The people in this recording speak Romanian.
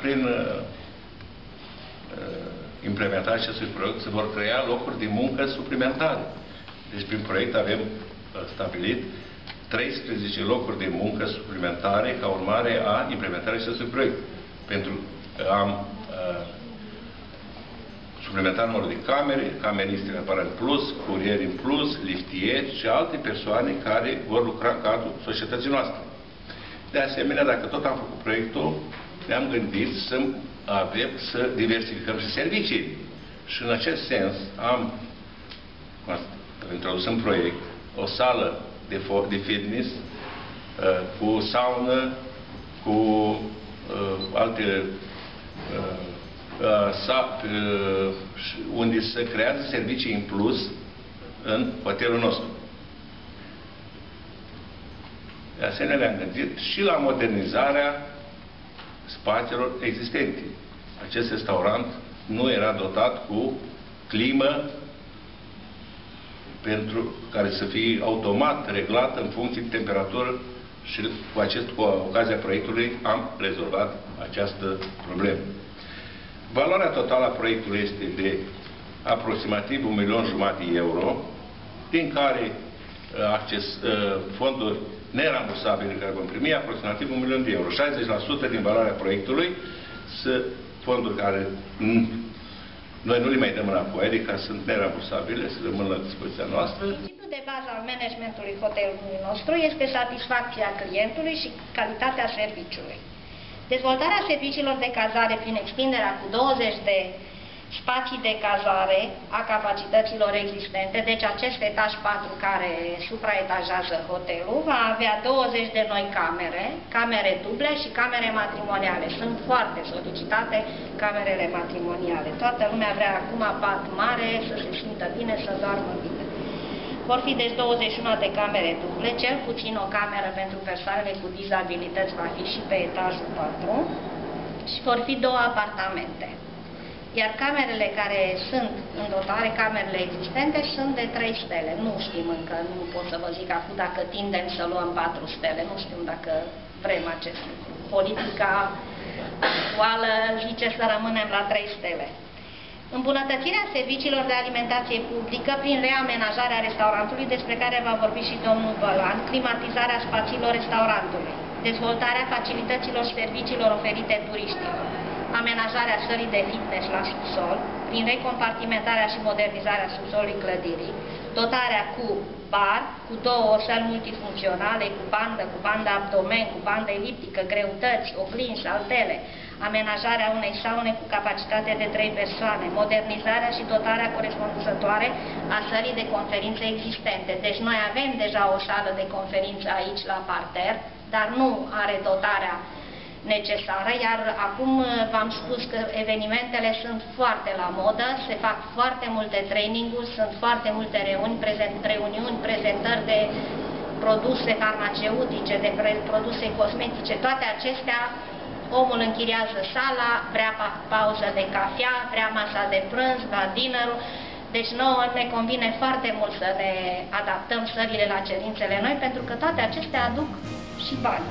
prin implementarea acestui proiect se vor crea locuri de muncă suplimentare. Deci prin proiect avem stabilit 13 locuri de muncă suplimentare ca urmare a implementării acestui proiect. Pentru că am suplimentat numărul de cameriste în aparat plus, curieri în plus, liftieri și alte persoane care vor lucra în cadrul societății noastre. De asemenea, dacă tot am făcut proiectul, ne-am gândit să diversificăm și servicii. Și în acest sens am introdus în proiect o sală de fitness cu saună, cu alte unde se creează servicii în plus în hotelul nostru. De asemenea, ne-am gândit și la modernizarea spațiilor existente. Acest restaurant nu era dotat cu climă pentru care să fie automat reglată în funcție de temperatură și cu ocazia proiectului am rezolvat această problemă. Valoarea totală a proiectului este de aproximativ 1,5 milioane de euro, din care fonduri nerambursabile care vom primi aproximativ 1 milion de euro. 60% din valoarea proiectului sunt fonduri care noi nu le mai dăm înapoi, adică sunt nerambursabile, să rămân la dispoziția noastră. Principiul de bază al managementului hotelului nostru este satisfacția clientului și calitatea serviciului. Dezvoltarea serviciilor de cazare prin extinderea cu 20 de spații de cazare a capacităților existente, deci acest etaj 4 care supraetajează hotelul, va avea 20 de noi camere duble și camere matrimoniale. Sunt foarte solicitate camerele matrimoniale. Toată lumea vrea acum pat mare, să se simtă bine, să doarmă bine. Vor fi deci 21 de camere duble, cel puțin o cameră pentru persoanele cu dizabilități va fi și pe etajul 4 și vor fi 2 apartamente. Iar camerele care sunt în dotare, camerele existente, sunt de 3 stele. Nu știm încă, nu pot să vă zic acum dacă tindem să luăm 4 stele, nu știm dacă vrem acest lucru. Politica actuală zice să rămânem la 3 stele. Îmbunătățirea serviciilor de alimentație publică prin reamenajarea restaurantului, despre care va vorbi și domnul Bălan, climatizarea spațiilor restaurantului, dezvoltarea facilităților și serviciilor oferite turiștilor, amenajarea sălii de fitness la subsol, prin recompartimentarea și modernizarea subsolului clădirii, dotarea cu bar, cu 2 săli multifuncționale, cu bandă abdomen, cu bandă eliptică, greutăți, oglinzi, altele, amenajarea unei saune cu capacitate de 3 persoane, modernizarea și dotarea corespunzătoare a sălii de conferințe existente. Deci noi avem deja o sală de conferință aici la parter, dar nu are dotarea necesară, iar acum v-am spus că evenimentele sunt foarte la modă, se fac foarte multe traininguri, sunt foarte multe reuniuni, prezentări de produse farmaceutice, de produse cosmetice, toate acestea, omul închiriază sala, vrea pauză de cafea, vrea masa de prânz, va dinnerul, deci nouă ne convine foarte mult să ne adaptăm sălile la cerințele noi, pentru că toate acestea aduc și bani.